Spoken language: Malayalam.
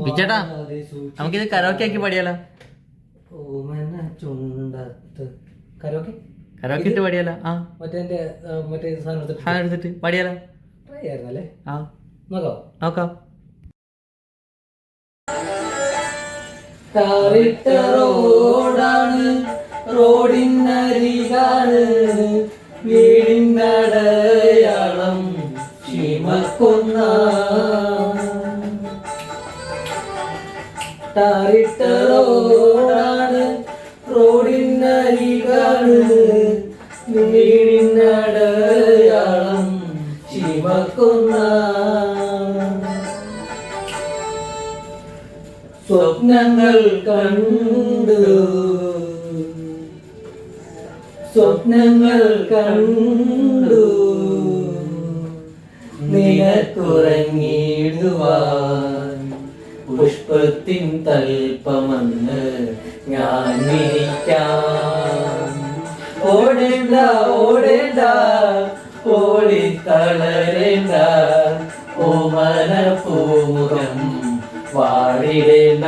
ബിച്ചേട്ടാ നമുക്കിത് കരോക്കെ ആക്കി പാടിയാലോ? ഓമന ചുണ്ടത്ത് കരോക്കെ കരോക്കെ ഇട്ട് പാടിയാലോ? ആ മറ്റേ സാധനം എടുത്തിട്ട് പാടിയാലോ? ട്രൈ ആയിരുന്നല്ലേ? ആ നോക്കാം. റോഡാണ്, റോഡിനരികാണ് വീടിനടയാളം ചീമക്കൊന്ന. ടാറിട്ട റോഡാണ്, റോഡിനരികാണ് വീടിനടയാളം ചീമക്കൊന്ന. സ്വപ്നങ്ങൾ കണ്ടു നിനക്കുറങ്ങിടുവാൻ പുഷ്പത്തിൻ തൽപ്പമെന്ന് ഞാൻ വിരിക്കാം. ഓടേണ്ട ഓടിത്തളരേണ്ട ഓമന പൂമുഖം വാടിടേണ്ട.